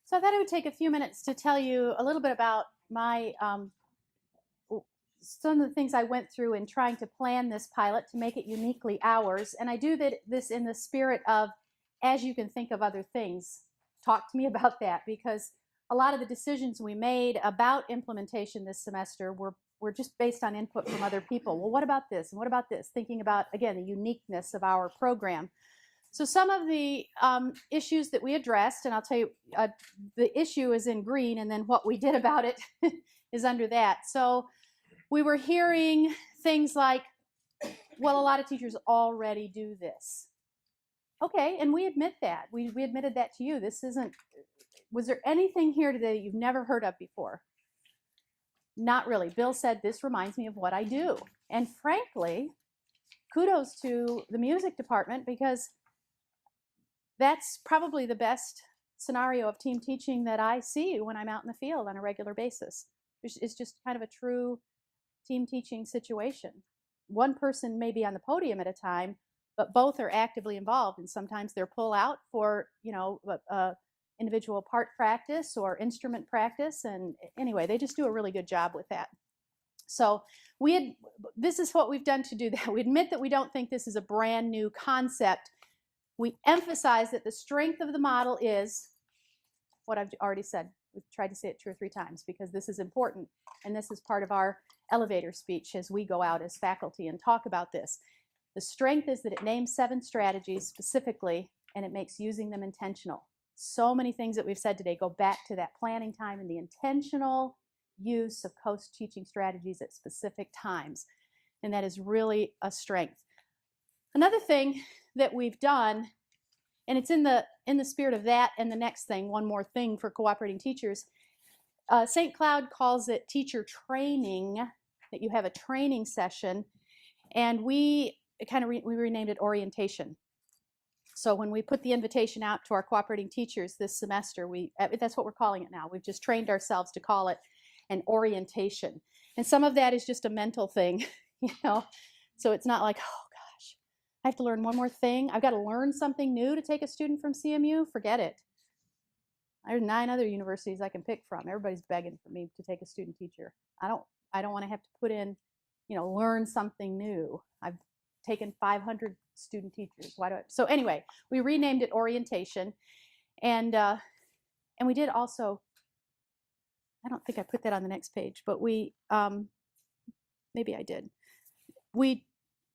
So I thought I would take a few minutes to tell you a little bit about my some of the things I went through in trying to plan this pilot to make it uniquely ours. And I do this in the spirit of, as you can think of other things, talk to me about that, because a lot of the decisions we made about implementation this semester were just based on input from other people. Well, what about this? And what about this? Thinking about, again, the uniqueness of our program. So some of the issues that we addressed, and I'll tell you, the issue is in green, and then what we did about it is under that. So we were hearing things like, well, a lot of teachers already do this. Okay, and we admit that. We admitted that to you. This isn't, was there anything here today that you've never heard of before? Not really. Bill said, this reminds me of what I do. And frankly, kudos to the music department, because that's probably the best scenario of team teaching that I see when I'm out in the field on a regular basis. It's just kind of a true team teaching situation. One person may be on the podium at a time, but both are actively involved, and sometimes they're pull out for, individual part practice or instrument practice, and anyway, they just do a really good job with that. So this is what we've done to do that. We admit that we don't think this is a brand new concept. We emphasize that the strength of the model is what I've already said. We've tried to say it 2 or 3 times because this is important, and this is part of our elevator speech as we go out as faculty and talk about this. The strength is that it names 7 strategies specifically, and it makes using them intentional. So many things that we've said today go back to that planning time and the intentional use of co-teaching strategies at specific times, and that is really a strength. Another thing that we've done, and it's in the spirit of that and the next thing, one more thing for cooperating teachers, St. Cloud calls it teacher training, that you have a training session, and we renamed it orientation. So when we put the invitation out to our cooperating teachers this semester, that's what we're calling it now. We've just trained ourselves to call it an orientation. And some of that is just a mental thing, so it's not like, oh gosh, I have to learn one more thing. I've got to learn something new to take a student from CMU. Forget it. There's 9 other universities I can pick from. Everybody's begging for me to take a student teacher. I don't want to have to put in, learn something new. I've taken 500 student teachers. So anyway, we renamed it orientation, and we did also, I don't think I put that on the next page, but we, maybe I did. We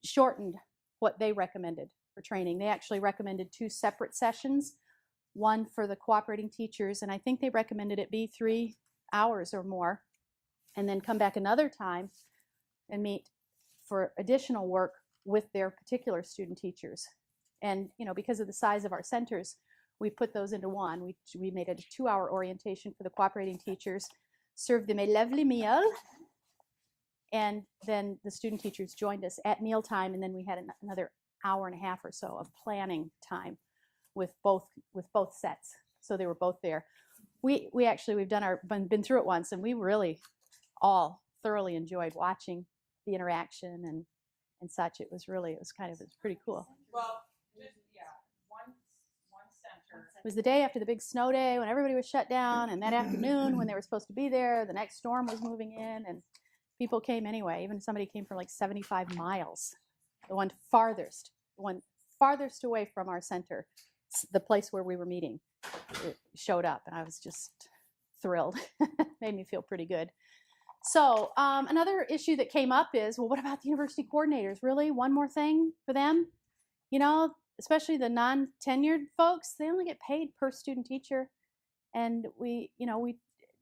shortened what they recommended for training. They actually recommended 2 separate sessions, one for the cooperating teachers, and I think they recommended it be 3 hours or more, and then come back another time and meet for additional work with their particular student teachers. And because of the size of our centers, we put those into one. We made it a 2-hour orientation for the cooperating teachers, served them a lovely meal, and then the student teachers joined us at mealtime, and then we had another hour and a half or so of planning time with both sets. So they were both there. We've been through it once, and we really all thoroughly enjoyed watching the interaction and such. It was pretty cool. Well, one center. It was the day after the big snow day when everybody was shut down, and that afternoon when they were supposed to be there, the next storm was moving in, and people came anyway. Even somebody came from like 75 miles. The one farthest away from our center, the place where we were meeting, it showed up, and I was just thrilled. Made me feel pretty good. So another issue that came up is, well, what about the university coordinators? Really? One more thing for them? Especially the non-tenured folks, they only get paid per student teacher. And we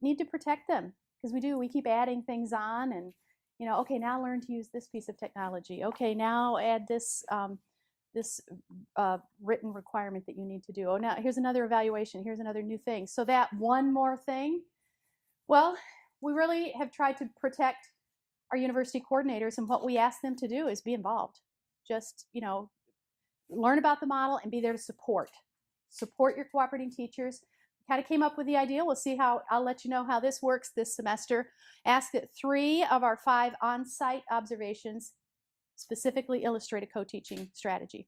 need to protect them, because we keep adding things on, and, okay, now learn to use this piece of technology. Okay, now add this written requirement that you need to do. Oh, now here's another evaluation. Here's another new thing. So that one more thing, well, we really have tried to protect our university coordinators, and what we ask them to do is be involved. Just, learn about the model and be there to support your cooperating teachers. Kind of came up with the idea. We'll see I'll let you know how this works this semester. Ask that 3 of our 5 on-site observations specifically illustrate a co-teaching strategy,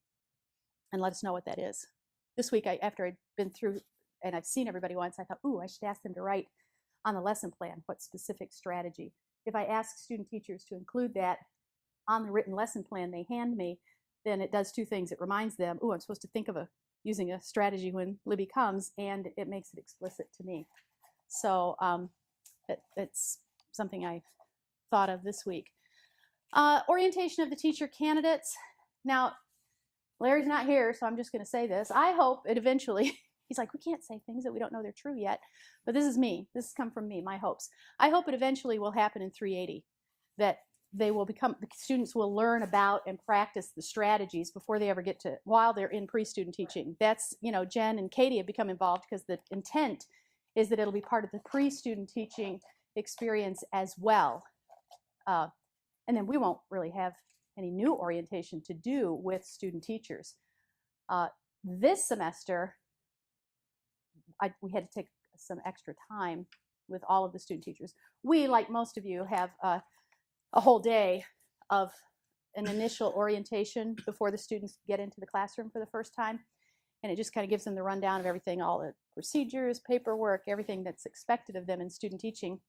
and let us know what that is. This week, after I'd been through and I've seen everybody once, I thought, ooh, I should ask them to write on the lesson plan what specific strategy. If I ask student teachers to include that on the written lesson plan they hand me, then it does two things. It reminds them, oh, I'm supposed to think of using a strategy when Libby comes, and it makes it explicit to me. So it's something I thought of this week. Orientation of the teacher candidates. Now, Larry's not here, so I'm just going to say this. I hope it eventually, he's like, we can't say things that we don't know they're true yet. But this is me. This has come from me, my hopes. I hope it eventually will happen in 380, that they will become, the students will learn about and practice the strategies before they ever get to, while they're in pre-student teaching. That's, you know, Jen and Katie have become involved because the intent is that it'll be part of the pre-student teaching experience as well. And then we won't really have any new orientation to do with student teachers. This semester, we had to take some extra time with all of the student teachers. We, like most of you, have a whole day of an initial orientation before the students get into the classroom for the first time. And it just kind of gives them the rundown of everything, all the procedures, paperwork, everything that's expected of them in student teaching.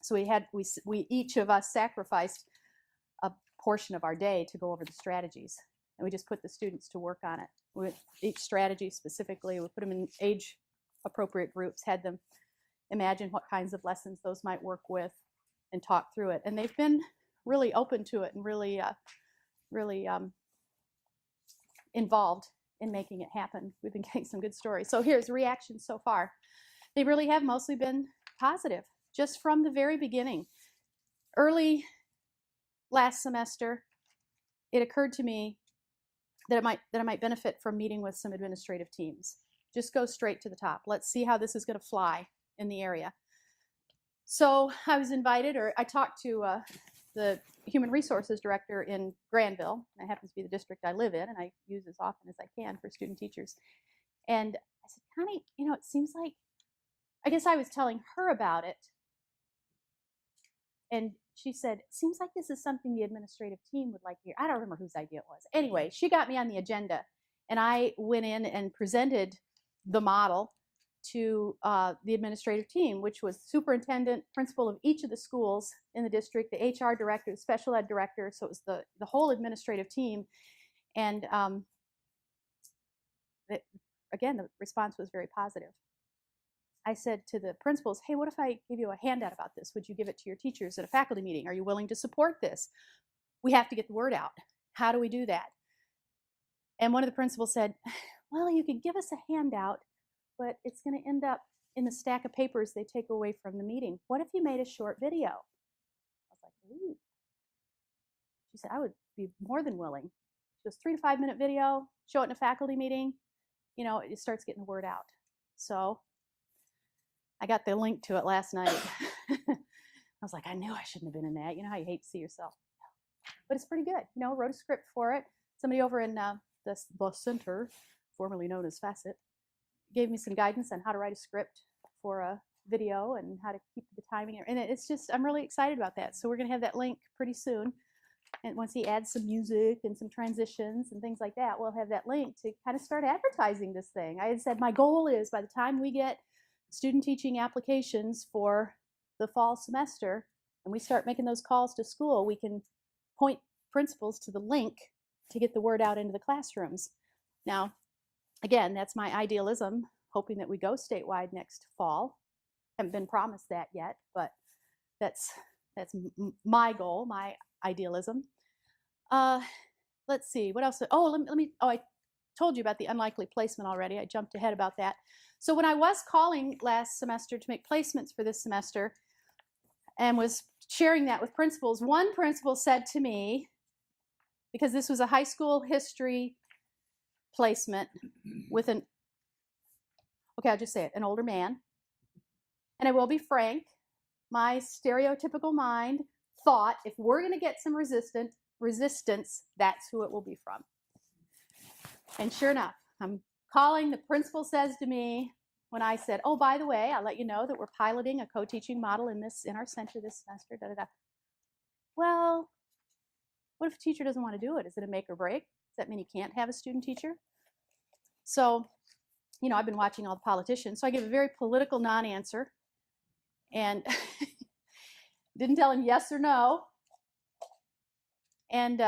So we each of us sacrificed a portion of our day to go over the strategies. And we just put the students to work on it. With each strategy specifically, we put them in age appropriate groups, had them imagine what kinds of lessons those might work with, and talk through it. And they've been really open to it and really involved in making it happen. We've been getting some good stories. So here's reactions so far. They really have mostly been positive, just from the very beginning. Early last semester, it occurred to me that I might benefit from meeting with some administrative teams. Just go straight to the top. Let's see how this is going to fly in the area. So I was invited, or I talked to the human resources director in Granville. That happens to be the district I live in, and I use as often as I can for student teachers. And I said, Connie, you know, it seems like, I guess I was telling her about it. And she said, seems like this is something the administrative team would like to hear. I don't remember whose idea it was. Anyway, she got me on the agenda, and I went in and presented the model to the administrative team, which was superintendent, principal of each of the schools in the district, the HR director, the special ed director. So it was the whole administrative team. And again, the response was very positive. I said to the principals, hey, what if I give you a handout about this? Would you give it to your teachers at a faculty meeting? Are you willing to support this? We have to get the word out. How do we do that? And one of the principals said, well, you could give us a handout, but it's going to end up in the stack of papers they take away from the meeting. What if you made a short video? I was like, ooh. She said, I would be more than willing. She goes, 3 to 5 minute video, show it in a faculty meeting. You know, it starts getting the word out. So I got the link to it last night. I was like, I knew I shouldn't have been in that. You know how you hate to see yourself. But it's pretty good. You know, wrote a script for it. Somebody over in the center, formerly known as Facet, gave me some guidance on how to write a script for a video and how to keep the timing. And it's just, I'm really excited about that. So we're going to have that link pretty soon. And once he adds some music and some transitions and things like that, we'll have that link to kind of start advertising this thing. I had said my goal is by the time we get student teaching applications for the fall semester and we start making those calls to school, we can point principals to the link to get the word out into the classrooms. Now, again, that's my idealism, hoping that we go statewide next fall. Haven't been promised that yet, but that's my goal, my idealism. Let's see, what else? Oh, I told you about the unlikely placement already. I jumped ahead about that. So when I was calling last semester to make placements for this semester and was sharing that with principals, one principal said to me, because this was a high school history placement with I'll just say it, an older man. And I will be frank, my stereotypical mind thought if we're going to get some resistance, that's who it will be from. And sure enough, I'm calling, the principal says to me when I said, oh, by the way, I'll let you know that we're piloting a co-teaching model in our center this semester, Well, what if a teacher doesn't want to do it? Is it a make or break? Does that mean you can't have a student teacher? So you know, I've been watching all the politicians, so I gave a very political non-answer and didn't tell him yes or no, and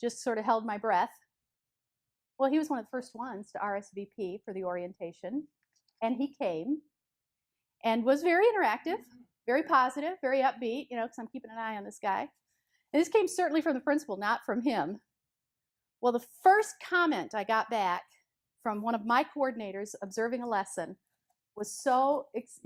just sort of held my breath. Well, he was one of the first ones to RSVP for the orientation, and he came and was very interactive, very positive, very upbeat, you know, because I'm keeping an eye on this guy. And this came certainly from the principal, not from him. Well, the first comment I got back from one of my coordinators observing a lesson was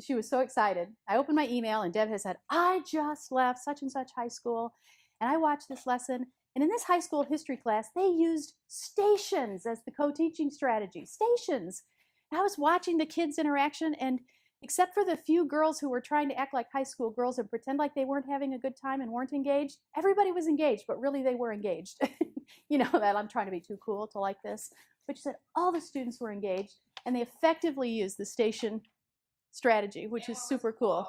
she was so excited. I opened my email and Deb had said, I just left such and such high school and I watched this lesson. And in this high school history class, they used stations as the co-teaching strategy. Stations. And I was watching the kids' interaction, and except for the few girls who were trying to act like high school girls and pretend like they weren't having a good time and weren't engaged, everybody was engaged, but really they were engaged. You know that I'm trying to be too cool to like this. But she said all the students were engaged, and they effectively used the station strategy, which is super cool.